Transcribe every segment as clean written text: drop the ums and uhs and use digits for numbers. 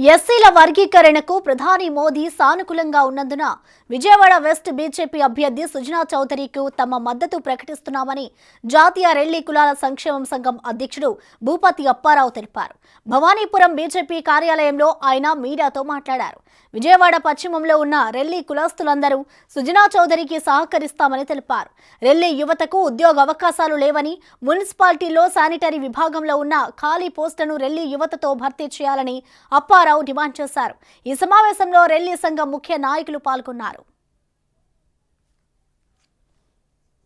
ఎస్సీల వర్గీకరణకు ప్రధాని మోదీ సానుకూలంగా ఉన్నందున విజయవాడ వెస్ట్ బీజేపీ అభ్యర్థి సుజనా చౌదరికి తమ మద్దతు ప్రకటిస్తున్నామని జాతీయ రెల్లి కులాల సంక్షేమం సంఘం అధ్యక్షుడు భూపతి అప్పారావు తెలిపారు. భవానీపురం బీజేపీ కార్యాలయంలో ఆయన మీడియాతో మాట్లాడారు. విజయవాడ పశ్చిమంలో ఉన్న రెల్లి కులస్తులందరూ సుజనా చౌదరికి సహకరిస్తామని తెలిపారు. రెల్లి యువతకు ఉద్యోగ అవకాశాలు లేవని, మున్సిపాలిటీలో శానిటరీ విభాగంలో ఉన్న ఖాళీ పోస్టులను రెల్లి యువతతో భర్తీ చేయాలని అప్పారావు డిమాండ్ చేశారు. ఈ సమావేశంలో రెల్లి సంఘం ముఖ్య నాయకులు పాల్గొన్నారు.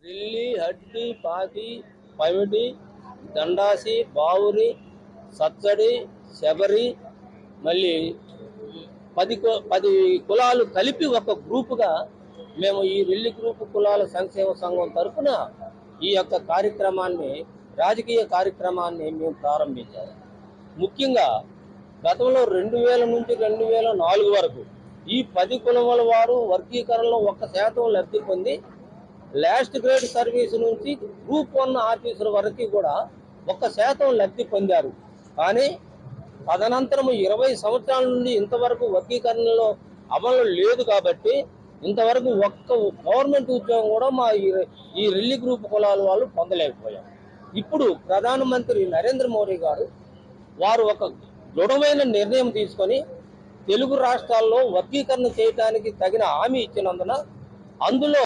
రెల్లి, హడ్డి, పాకి, పమిడి, దండాసి, బావురి, సత్తడి, శబరి, మళ్ళీ 10 కులాలు కలిపి ఒక గ్రూపుగా మేము ఈ రెల్లి గ్రూపు కులాల సంక్షేమ సంఘం తరఫున ఈ యొక్క కార్యక్రమాన్ని, రాజకీయ కార్యక్రమాన్ని మేము ప్రారంభించాము. ముఖ్యంగా గతంలో 2000 నుంచి 2004 వరకు ఈ 10 కులముల వారు వర్గీకరణలో 1% లబ్ధి పొంది లాస్ట్ గ్రేడ్ సర్వీస్ నుంచి గ్రూప్ 1 ఆఫీసర్ వరకు కూడా 1% లబ్ధి పొందారు. కానీ తదనంతరం 20 సంవత్సరాల నుండి ఇంతవరకు వర్గీకరణలో అమలు లేదు కాబట్టి ఇంతవరకు ఒక్క గవర్నమెంట్ ఉద్యోగం కూడా మా ఈ రెల్లి గ్రూప్ కులాల వాళ్ళు పొందలేకపోయారు. ఇప్పుడు ప్రధానమంత్రి నరేంద్ర మోదీ గారు వారు ఒక దృఢమైన నిర్ణయం తీసుకొని తెలుగు రాష్ట్రాల్లో వర్గీకరణ చేయడానికి తగిన హామీ ఇచ్చినందున అందులో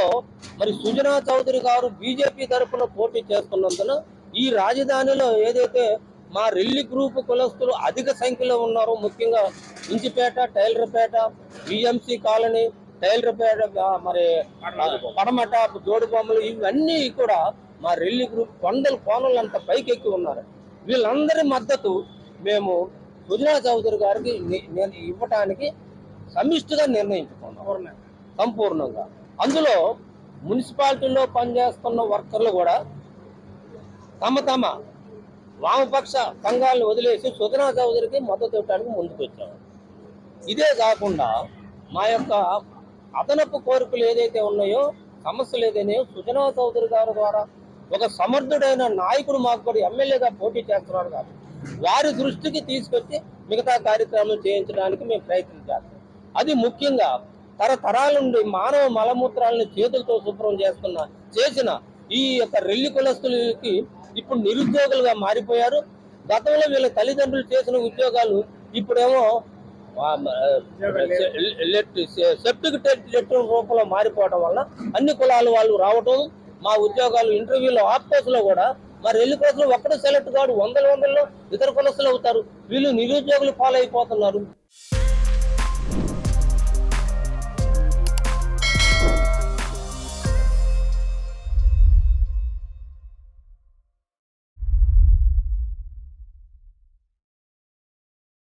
మరి సుజనా చౌదరి గారు బీజేపీ తరఫున పోటీ చేస్తున్నందున ఈ రాజధానిలో ఏదైతే మా రెల్లి గ్రూపు కులస్తులు అధిక సంఖ్యలో ఉన్నారో, ముఖ్యంగా ఇంచిపేట, టైలర్పేట, బిఎంసి కాలనీ, టైలర్పేట, మరి పడమట, జోడుబొమ్మలు, ఇవన్నీ కూడా మా రెల్లి గ్రూప్ కోనలు అంత పైకెక్కి ఉన్నారు. వీళ్ళందరి మద్దతు మేము సుజనా చౌదరి గారికి నేను ఇవ్వటానికి సమిష్టిగా నిర్ణయించుకున్నాం సంపూర్ణంగా. అందులో మున్సిపాలిటీలో పనిచేస్తున్న వర్కర్లు కూడా తమ వామపక్ష సంఘాలను వదిలేసి సుజనా చౌదరికి మద్దతు ఇవ్వడానికి ముందుకు వచ్చాము. ఇదే కాకుండా మా యొక్క అదనపు కోరికలు ఏదైతే ఉన్నాయో, సమస్యలు ఏదైనాయో, సుజనా చౌదరి గారి ద్వారా ఒక సమర్థుడైన నాయకుడు మాకు కూడా ఎమ్మెల్యేగా పోటీ చేస్తున్నారు కాబట్టి వారి దృష్టికి తీసుకొచ్చి మిగతా కార్యక్రమాలు చేయించడానికి మేము ప్రయత్నించాలి. అది ముఖ్యంగా తరతరాల నుండి మానవ మలమూత్రాలను చేతులతో శుభ్రం చేసిన ఈ యొక్క రెల్లి కులస్తులకి ఇప్పుడు నిరుద్యోగులుగా మారిపోయారు. గతంలో వీళ్ళ తల్లిదండ్రులు చేసిన ఉద్యోగాలు ఇప్పుడేమో సెప్టిక్ టెస్ట్ రూపంలో మారిపోవడం వల్ల అన్ని కులాల వాళ్ళు రావటం, మా ఉద్యోగాలు ఇంటర్వ్యూలో ఆఫ్కోర్స్లో కూడా మరి రెల్లి కులస్తులు ఒక్కడే సెలెక్ట్ కాదు, వందల్లో ఇతర కులస్తులు అవుతారు. వీళ్ళు నిరుద్యోగులు ఫాలో అయిపోతున్నారు.